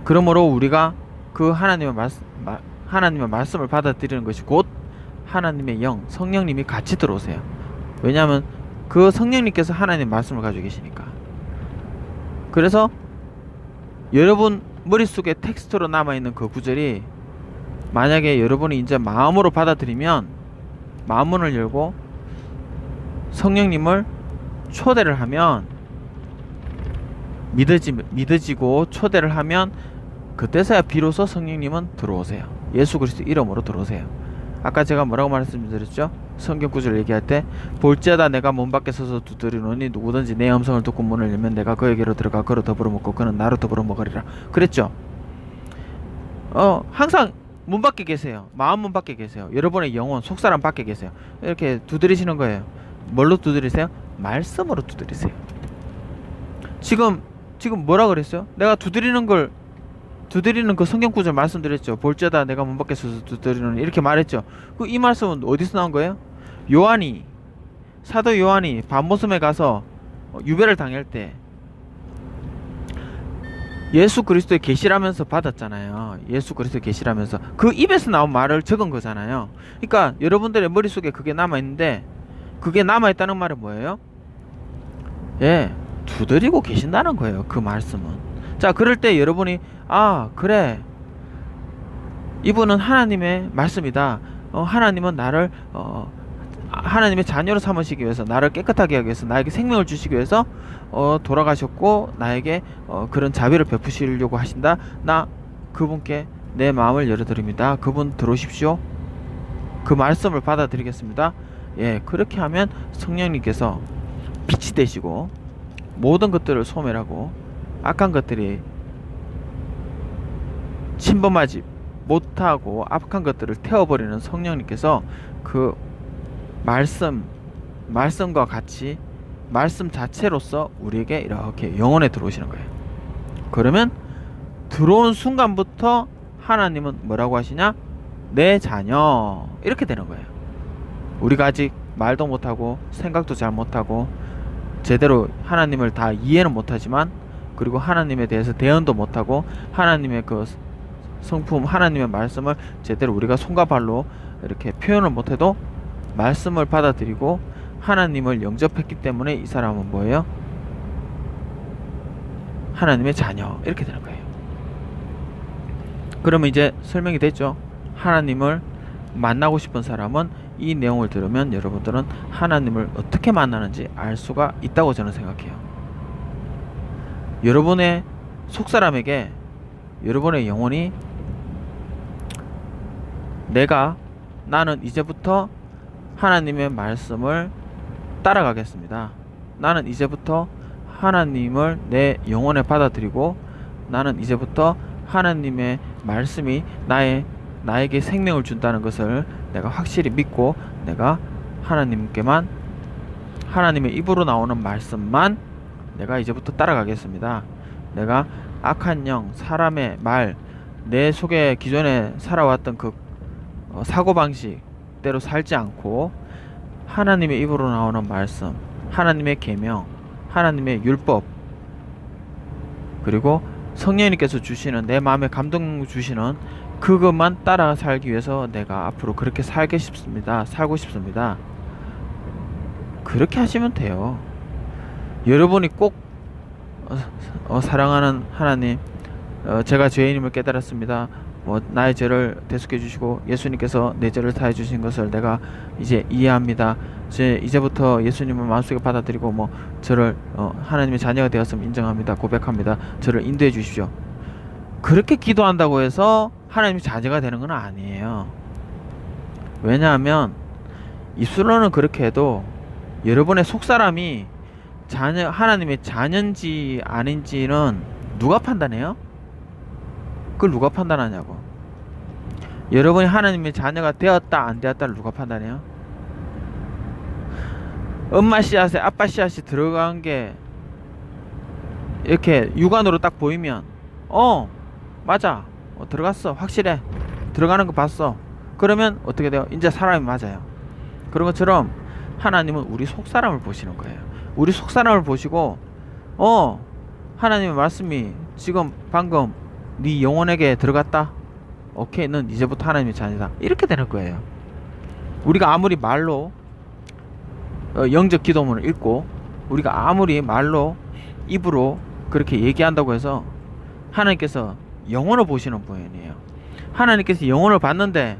그러므로 우리가 그 하나님의 말씀을 받아들이는 것이 곧 하나님의 영, 성령님이 같이 들어오세요. 왜냐하면 그 성령님께서 하나님의 말씀을 가지고 계시니까. 그래서 여러분 머릿속에 텍스트로 남아있는 그 구절이 만약에 여러분이 이제 마음으로 받아들이면 마음문을 열고 성령님을 초대를 하면 믿어지고 초대를 하면 그때서야 비로소 성령님은 들어오세요. 예수 그리스도 이름으로 들어오세요. 아까 제가 뭐라고 말씀드렸죠? 성경 구절 얘기할 때 볼지어다 내가 문 밖에 서서 두드리노니 누구든지 내 음성을 듣고 문을 열면 내가 그에게로 들어가 그로 더불어 먹고 그는 나로 더불어 먹으리라 그랬죠? 항상 문 밖에 계세요. 마음 문 밖에 계세요. 여러분의 영혼 속사람 밖에 계세요. 이렇게 두드리시는 거예요. 뭘로 두드리세요? 말씀으로 두드리세요. 지금 뭐라 그랬어요? 내가 두드리는 그 성경 구절 말씀드렸죠. 볼지어다 내가 문 밖에 서서 두드리노니 이렇게 말했죠. 이 말씀은 어디서 나온 거예요? 사도 요한이 밤모섬에 가서 유배를 당할 때 예수 그리스도의 계시라면서 받았잖아요. 예수 그리스도의 계시라면서 그 입에서 나온 말을 적은 거잖아요. 그러니까 여러분들의 머릿속에 그게 남아있는데 그게 남아있다는 말은 뭐예요? 예, 두드리고 계신다는 거예요. 그 말씀은. 자, 그럴 때 여러분이 그래, 이분은 하나님의 말씀이다. 하나님은 나를 하나님의 자녀로 삼으시기 위해서, 나를 깨끗하게 하기 위해서, 나에게 생명을 주시기 위해서 돌아가셨고 나에게 그런 자비를 베푸시려고 하신다. 나 그분께 내 마음을 열어드립니다. 그분 들어오십시오. 그 말씀을 받아들이겠습니다. 예, 그렇게 하면 성령님께서 빛이 되시고 모든 것들을 소멸하고 악한 것들이 침범하지 못하고 악한 것들을 태워버리는 성령님께서 그 말씀과 같이 말씀 자체로서 우리에게 이렇게 영혼에 들어오시는 거예요. 그러면 들어온 순간부터 하나님은 뭐라고 하시냐? 내 자녀, 이렇게 되는 거예요. 우리가 아직 말도 못하고 생각도 잘 못하고 제대로 하나님을 다 이해는 못하지만, 그리고 하나님에 대해서 대언도 못하고 하나님의 그 성품, 하나님의 말씀을 제대로 우리가 손과 발로 이렇게 표현을 못해도 말씀을 받아들이고 하나님을 영접했기 때문에 이 사람은 뭐예요? 하나님의 자녀, 이렇게 되는 거예요. 그러면 이제 설명이 됐죠. 하나님을 만나고 싶은 사람은 이 내용을 들으면 여러분들은 하나님을 어떻게 만나는지 알 수가 있다고 저는 생각해요. 여러분의 속사람에게 여러분의 영혼이 나는 이제부터 하나님의 말씀을 따라가겠습니다. 나는 이제부터 하나님을 내 영혼에 받아들이고 나는 이제부터 하나님의 말씀이 나에게 생명을 준다는 것을 내가 확실히 믿고 내가 하나님께만, 하나님의 입으로 나오는 말씀만 내가 이제부터 따라가겠습니다. 내가 악한 영, 사람의 말, 내 속에 기존에 살아왔던 그 사고방식대로 살지 않고 하나님의 입으로 나오는 말씀, 하나님의 계명, 하나님의 율법, 그리고 성령님께서 주시는, 내 마음에 감동 주시는 그것만 따라 살기 위해서 내가 앞으로 그렇게 살고 싶습니다. 그렇게 하시면 돼요. 여러분이 꼭 사랑하는 하나님, 제가 죄인임을 깨달았습니다. 나의 죄를 대속해 주시고 예수님께서 내 죄를 사해 주신 것을 내가 이제 이해합니다. 이제부터 예수님을 마음속에 받아들이고 저를 하나님의 자녀가 되었음을 인정합니다. 고백합니다. 저를 인도해 주십시오. 그렇게 기도한다고 해서 하나님의 자녀가 되는 건 아니에요. 왜냐하면 입술로는 그렇게 해도 여러분의 속사람이 하나님의 자녀인지 아닌지는 누가 판단해요? 그걸 누가 판단하냐고. 여러분이 하나님의 자녀가 되었다 안 되었다를 누가 판단해요? 엄마 씨앗에 아빠 씨앗이 들어간 게 이렇게 육안으로 딱 보이면 맞아, 들어갔어, 확실해, 들어가는 거 봤어. 그러면 어떻게 돼요? 이제 사람이 맞아요. 그런 것처럼 하나님은 우리 속사람을 보시는 거예요. 우리 속사람을 보시고 하나님의 말씀이 지금 방금 네 영혼에게 들어갔다? 오케이, 넌 이제부터 하나님의 자녀다. 이렇게 되는 거예요. 우리가 아무리 말로 영적 기도문을 읽고 우리가 아무리 말로 입으로 그렇게 얘기한다고 해서 하나님께서 영혼을 보시는 분이에요. 하나님께서 영혼을 봤는데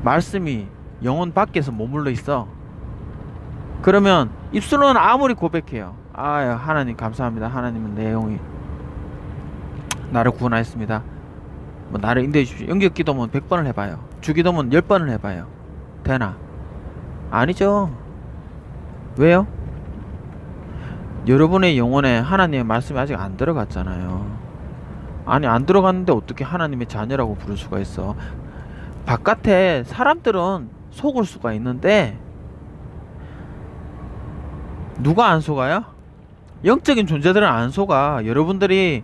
말씀이 영혼 밖에서 머물러 있어. 그러면 입술로는 아무리 고백해요. 하나님 감사합니다. 하나님은 내 영이 나를 구원하였습니다. 나를 인도해 주십시오. 영적 기도문 100번을 해봐요. 주기도문 10번을 해봐요. 되나? 아니죠. 왜요? 여러분의 영혼에 하나님의 말씀이 아직 안 들어갔잖아요. 아니, 안 들어갔는데 어떻게 하나님의 자녀라고 부를 수가 있어? 바깥에 사람들은 속을 수가 있는데 누가 안 속아요? 영적인 존재들은 안 속아. 여러분들의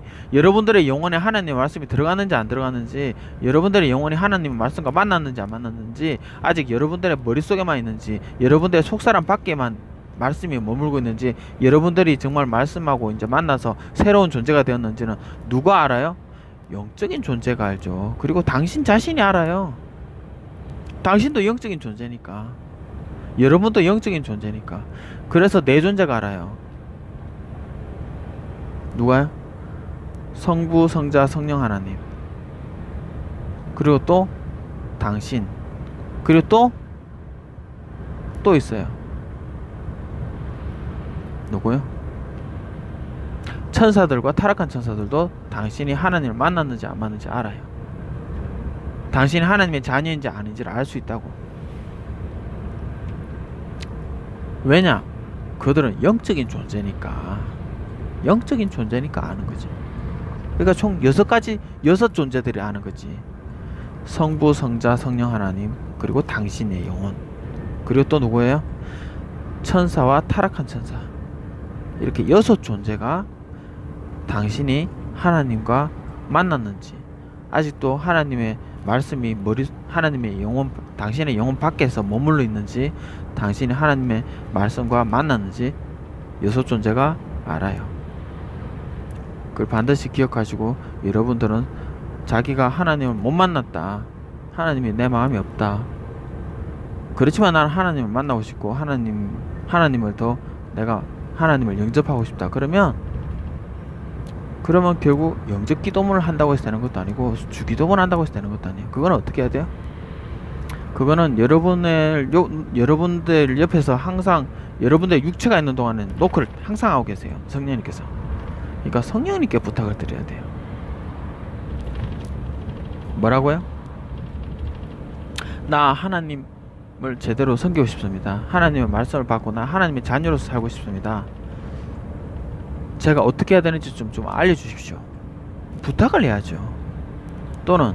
영혼에 하나님의 말씀이 들어갔는지 안 들어갔는지, 여러분들의 영혼이 하나님의 말씀과 만났는지 안 만났는지, 아직 여러분들의 머릿속에만 있는지, 여러분들의 속사람 밖에만 말씀이 머물고 있는지, 여러분들이 정말 말씀하고 이제 만나서 새로운 존재가 되었는지는 누가 알아요? 영적인 존재가 알죠. 그리고 당신 자신이 알아요. 당신도 영적인 존재니까, 여러분도 영적인 존재니까. 그래서 내 존재가 알아요. 누가요? 성부, 성자, 성령 하나님. 그리고 또 당신. 그리고 또 있어요. 누구요? 천사들과 타락한 천사들도 당신이 하나님을 만났는지 안 만났는지 알아요. 당신이 하나님의 자녀인지 아닌지를 알 수 있다고. 왜냐? 그들은 영적인 존재니까 아는 거지. 그러니까 총 6 존재들이 아는 거지. 성부, 성자, 성령 하나님, 그리고 당신의 영혼. 그리고 또 누구예요? 천사와 타락한 천사, 이렇게 6존재가 당신이 하나님과 만났는지, 아직도 하나님의 말씀이 하나님의 영혼, 당신의 영혼 밖에서 머물러 있는지, 당신이 하나님의 말씀과 만났는지 6존재가 알아요. 그걸 반드시 기억하시고, 여러분들은 자기가 하나님을 못 만났다, 하나님이 내 마음이 없다, 그렇지만 나는 하나님을 만나고 싶고 하나님을 더 내가 하나님을 영접하고 싶다, 그러면 결국 영접 기도문을 한다고 해서 되는 것도 아니고 주기도문 한다고 해서 되는 것도 아니에요. 그거는 어떻게 해야 돼요? 그거는 여러분들 옆에서 항상 여러분들 육체가 있는 동안은 노크를 항상 하고 계세요, 성령님께서. 그러니까 성령님께 부탁을 드려야 돼요. 뭐라고요? 나 하나님을 제대로 섬기고 싶습니다. 하나님의 말씀을 받고 나 하나님의 자녀로서 살고 싶습니다. 제가 어떻게 해야 되는지 좀 알려주십시오. 부탁을 해야죠. 또는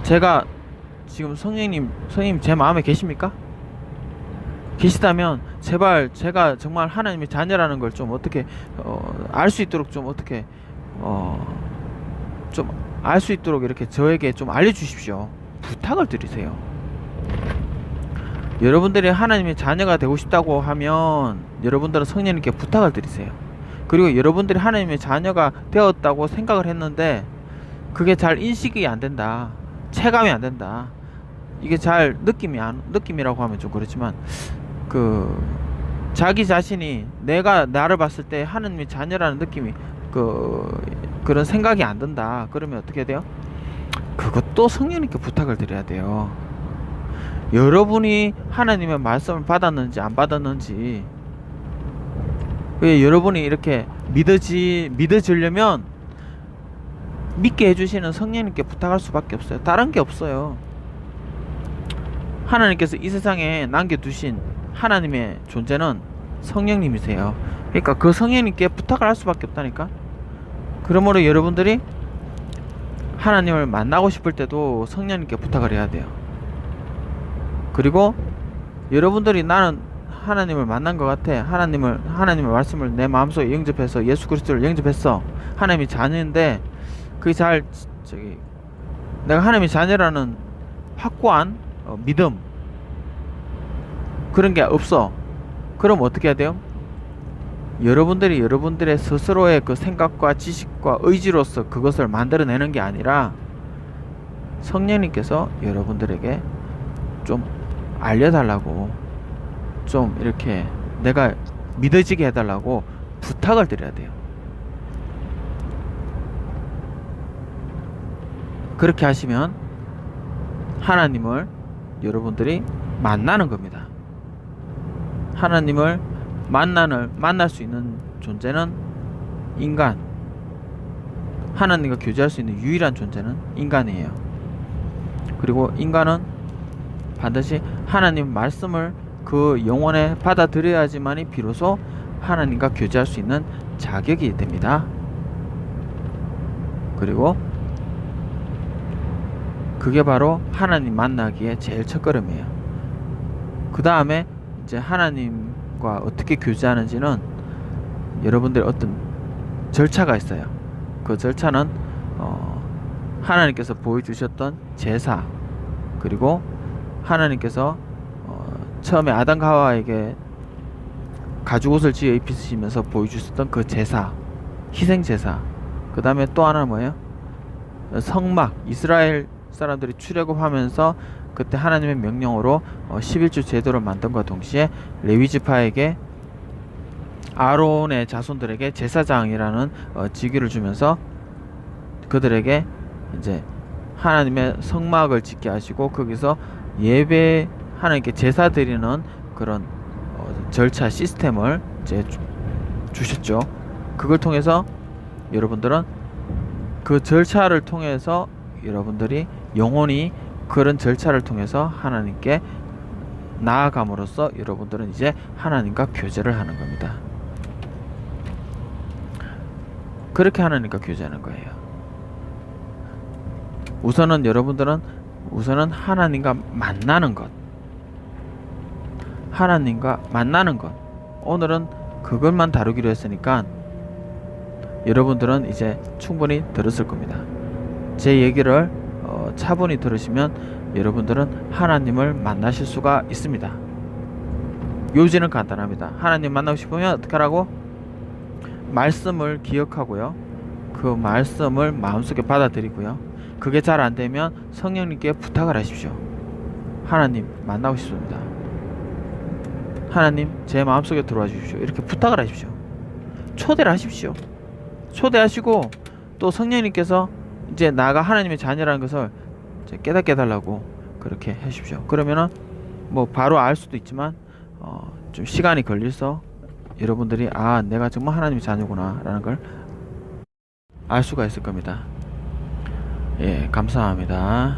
제가 지금 성령님 제 마음에 계십니까? 계시다면 제발 제가 정말 하나님의 자녀라는 걸 좀 어떻게 알 수 있도록 좀 어떻게 좀 알 수 있도록 이렇게 저에게 좀 알려주십시오. 부탁을 드리세요. 여러분들이 하나님의 자녀가 되고 싶다고 하면 여러분들은 성령님께 부탁을 드리세요. 그리고 여러분들이 하나님의 자녀가 되었다고 생각을 했는데 그게 잘 인식이 안 된다, 체감이 안 된다, 이게 잘 느낌이라고 하면 좀 그렇지만 자기 자신이 나를 봤을 때 하나님의 자녀라는 느낌이 그런 생각이 안 든다, 그러면 어떻게 돼요? 그것도 성령님께 부탁을 드려야 돼요. 여러분이 하나님의 말씀을 받았는지 안 받았는지, 여러분이 이렇게 믿어지려면 믿게 해주시는 성령님께 부탁할 수밖에 없어요. 다른 게 없어요. 하나님께서 이 세상에 남겨두신 하나님의 존재는 성령님이세요. 그러니까 그 성령님께 부탁을 할 수밖에 없다니까. 그러므로 여러분들이 하나님을 만나고 싶을 때도 성령님께 부탁을 해야 돼요. 그리고 여러분들이 나는 하나님을 만난 것 같아, 하나님의 말씀을 내 마음속에 영접해서 예수 그리스도를 영접했어, 하나님의 자녀인데 그게 내가 하나님의 자녀라는 확고한 믿음, 그런 게 없어. 그럼 어떻게 해야 돼요? 여러분들이 여러분들의 스스로의 그 생각과 지식과 의지로서 그것을 만들어내는 게 아니라 성령님께서 여러분들에게 좀 알려달라고, 좀 이렇게 내가 믿어지게 해달라고 부탁을 드려야 돼요. 그렇게 하시면 하나님을 여러분들이 만나는 겁니다. 하나님을 만날 수 있는 존재는 인간, 하나님과 교제할 수 있는 유일한 존재는 인간이에요. 그리고 인간은 반드시 하나님 말씀을 그 영혼에 받아들여야지만이 비로소 하나님과 교제할 수 있는 자격이 됩니다. 그리고 그게 바로 하나님 만나기에 제일 첫걸음이에요. 그 다음에 이제 하나님과 어떻게 교제하는지는 여러분들의 어떤 절차가 있어요. 그 절차는 하나님께서 보여주셨던 제사, 그리고 하나님께서 처음에 아담과 하와에게 가죽옷을 지어 입히시면서 보여주셨던 그 제사, 희생제사, 그 다음에 또 하나는 뭐예요? 성막, 이스라엘 사람들이 출애굽하면서 그때 하나님의 명령으로 11주 제도를 만든과 동시에 레위지파에게, 아론의 자손들에게 제사장이라는 직위를 주면서 그들에게 이제 하나님의 성막을 짓게 하시고 거기서 예배, 하나님께 제사 드리는 그런 절차 시스템을 이제 주셨죠. 그걸 통해서 여러분들은 그 절차를 통해서 여러분들이 영혼이 그런 절차를 통해서 하나님께 나아감으로써 여러분들은 이제 하나님과 교제를 하는 겁니다. 그렇게 하나님과 교제하는 거예요. 우선은 여러분들은 하나님과 만나는 것, 하나님과 만나는 것. 오늘은 그것만 다루기로 했으니까 여러분들은 이제 충분히 들었을 겁니다. 제 얘기를 차분히 들으시면 여러분들은 하나님을 만나실 수가 있습니다. 요지는 간단합니다. 하나님 만나고 싶으면 어떻게 하라고? 말씀을 기억하고요. 그 말씀을 마음속에 받아들이고요. 그게 잘 안되면 성령님께 부탁을 하십시오. 하나님 만나고 싶습니다. 하나님 제 마음속에 들어와 주십시오. 이렇게 부탁을 하십시오. 초대를 하십시오. 초대하시고 또 성령님께서 이제 나가 하나님의 자녀라는 것을 이제 깨닫게 해달라고 그렇게 하십시오. 그러면은 뭐 바로 알 수도 있지만 좀 시간이 걸려서 여러분들이 아 내가 정말 하나님의 자녀구나 라는 걸 알 수가 있을 겁니다. 예, 감사합니다.